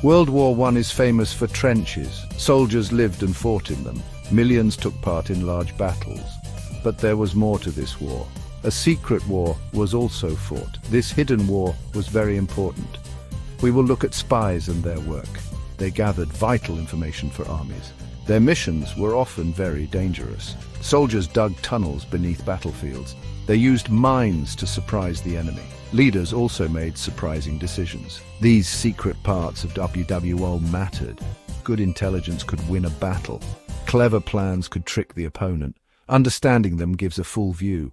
World War I is famous for trenches. Soldiers lived and fought in them. Millions took part in large battles. But there was more to this war. A secret war was also fought. This hidden war was very important. We will look at spies and their work. They gathered vital information for armies. Their missions were often very dangerous. Soldiers dug tunnels beneath battlefields. They used mines to surprise the enemy. Leaders also made surprising decisions. These secret parts of WWI mattered. Good intelligence could win a battle. Clever plans could trick the opponent. Understanding them gives a full view.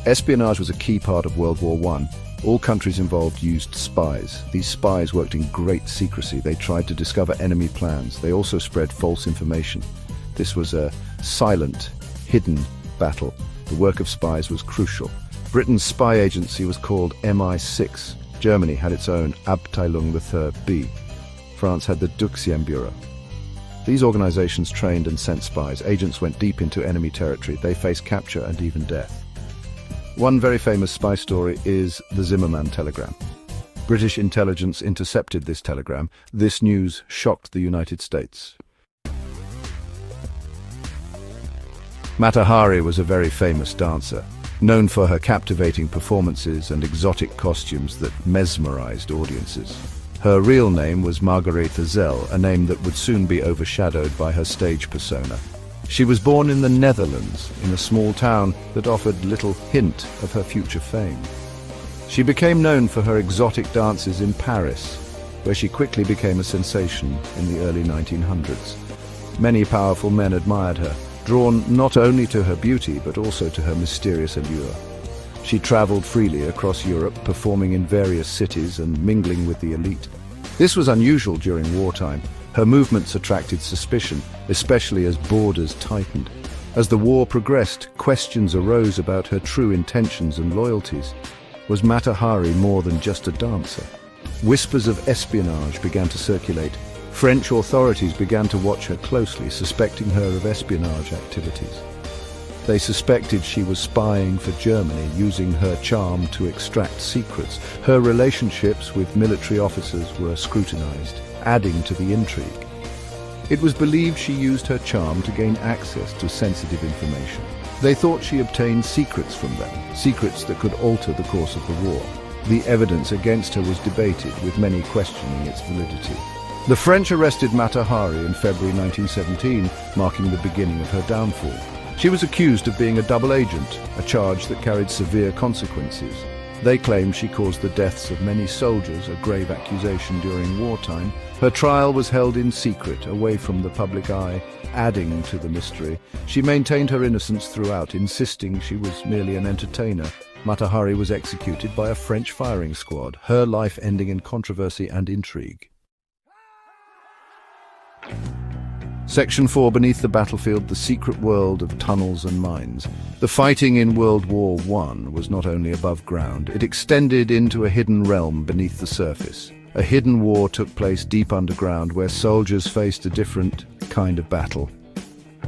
Espionage was a key part of World War I. All countries involved used spies. These spies worked in great secrecy. They tried to discover enemy plans. They also spread false information. This was a silent, hidden battle. The work of spies was crucial. Britain's spy agency was called MI6. Germany had its own Abteilung III B. France had the Bureau. These organizations trained and sent spies. Agents went deep into enemy territory. They faced capture and even death. One very famous spy story is the Zimmermann telegram. British intelligence intercepted this telegram. This news shocked the United States. Mata Hari was a very famous dancer, known for her captivating performances and exotic costumes that mesmerized audiences. Her real name was Margaretha Zell, a name that would soon be overshadowed by her stage persona. She was born in the Netherlands, in a small town that offered little hint of her future fame. She became known for her exotic dances in Paris, where she quickly became a sensation in the early 1900s. Many powerful men admired her, drawn not only to her beauty but also to her mysterious allure. She traveled freely across Europe, performing in various cities and mingling with the elite. This was unusual during wartime. Her movements attracted suspicion, especially as borders tightened. As the war progressed, questions arose about her true intentions and loyalties. Was Mata Hari more than just a dancer? Whispers of espionage began to circulate. French authorities began to watch her closely, suspecting her of espionage activities. They suspected she was spying for Germany, using her charm to extract secrets. Her relationships with military officers were scrutinized, adding to the intrigue. It was believed she used her charm to gain access to sensitive information. They thought she obtained secrets from them, secrets that could alter the course of the war. The evidence against her was debated, with many questioning its validity. The French arrested Mata Hari in February 1917, marking the beginning of her downfall. She was accused of being a double agent, a charge that carried severe consequences. They claimed she caused the deaths of many soldiers, a grave accusation during wartime. Her trial was held in secret, away from the public eye, adding to the mystery. She maintained her innocence throughout, insisting she was merely an entertainer. Mata Hari was executed by a French firing squad, her life ending in controversy and intrigue. Section 4, Beneath the Battlefield, the secret world of tunnels and mines. The fighting in World War I was not only above ground, it extended into a hidden realm beneath the surface. A hidden war took place deep underground, where soldiers faced a different kind of battle.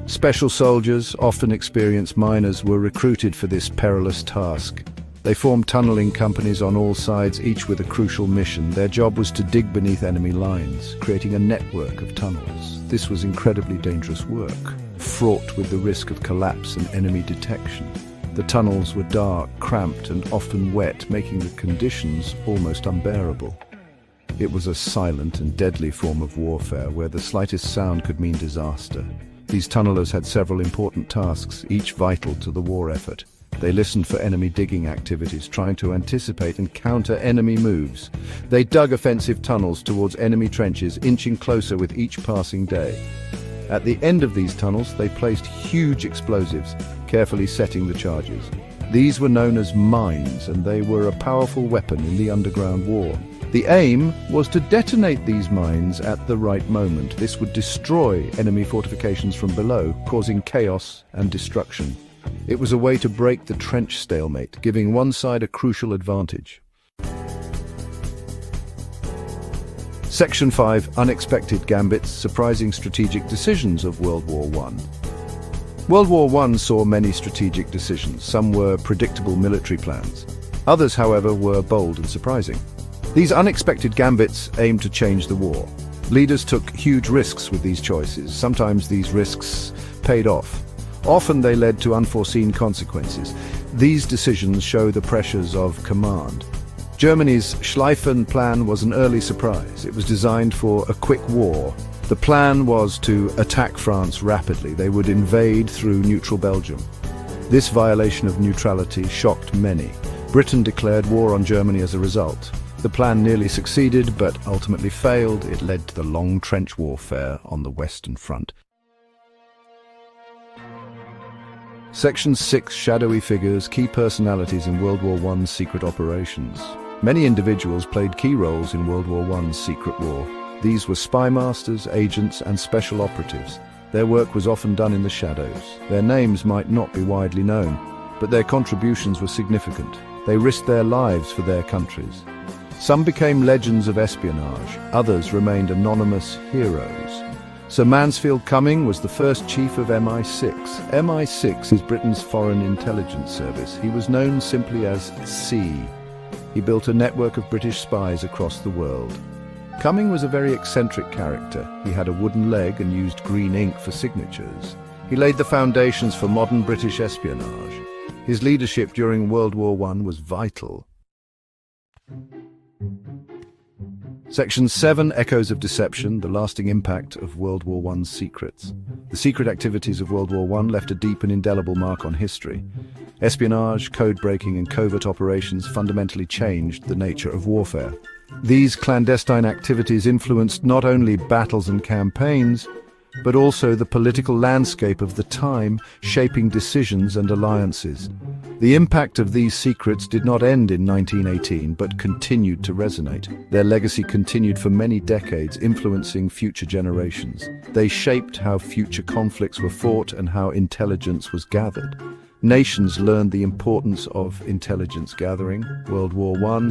Special soldiers, often experienced miners, were recruited for this perilous task. They formed tunneling companies on all sides, each with a crucial mission. Their job was to dig beneath enemy lines, creating a network of tunnels. This was incredibly dangerous work, fraught with the risk of collapse and enemy detection. The tunnels were dark, cramped, and often wet, making the conditions almost unbearable. It was a silent and deadly form of warfare, where the slightest sound could mean disaster. These tunnelers had several important tasks, each vital to the war effort. They listened for enemy digging activities, trying to anticipate and counter enemy moves. They dug offensive tunnels towards enemy trenches, inching closer with each passing day. At the end of these tunnels, they placed huge explosives, carefully setting the charges. These were known as mines, and they were a powerful weapon in the underground war. The aim was to detonate these mines at the right moment. This would destroy enemy fortifications from below, causing chaos and destruction. It was a way to break the trench stalemate, giving one side a crucial advantage. Section 5, Unexpected Gambits, Surprising Strategic Decisions of World War I. World War I saw many strategic decisions. Some were predictable military plans. Others, however, were bold and surprising. These unexpected gambits aimed to change the war. Leaders took huge risks with these choices. Sometimes these risks paid off. Often they led to unforeseen consequences. These decisions show the pressures of command. Germany's Schlieffen Plan was an early surprise. It was designed for a quick war. The plan was to attack France rapidly. They would invade through neutral Belgium. This violation of neutrality shocked many. Britain declared war on Germany as a result. The plan nearly succeeded, but ultimately failed. It led to the long trench warfare on the Western Front. Section 6. Shadowy figures, key personalities in World War I's secret operations. Many individuals played key roles in World War I's secret war. These were spy masters, agents, and special operatives. Their work was often done in the shadows. Their names might not be widely known, but their contributions were significant. They risked their lives for their countries. Some became legends of espionage, others remained anonymous heroes. Sir Mansfield Cumming was the first chief of MI6. MI6 is Britain's foreign intelligence service. He was known simply as C. He built a network of British spies across the world. Cumming was a very eccentric character. He had a wooden leg and used green ink for signatures. He laid the foundations for modern British espionage. His leadership during World War I was vital. Section 7. Echoes of Deception, the lasting impact of World War I's secrets. The secret activities of World War I left a deep and indelible mark on history. Espionage, code-breaking and covert operations fundamentally changed the nature of warfare. These clandestine activities influenced not only battles and campaigns, but also the political landscape of the time, shaping decisions and alliances. The impact of these secrets did not end in 1918, but continued to resonate. Their legacy continued for many decades, influencing future generations. They shaped how future conflicts were fought and how intelligence was gathered. Nations learned the importance of intelligence gathering. World War I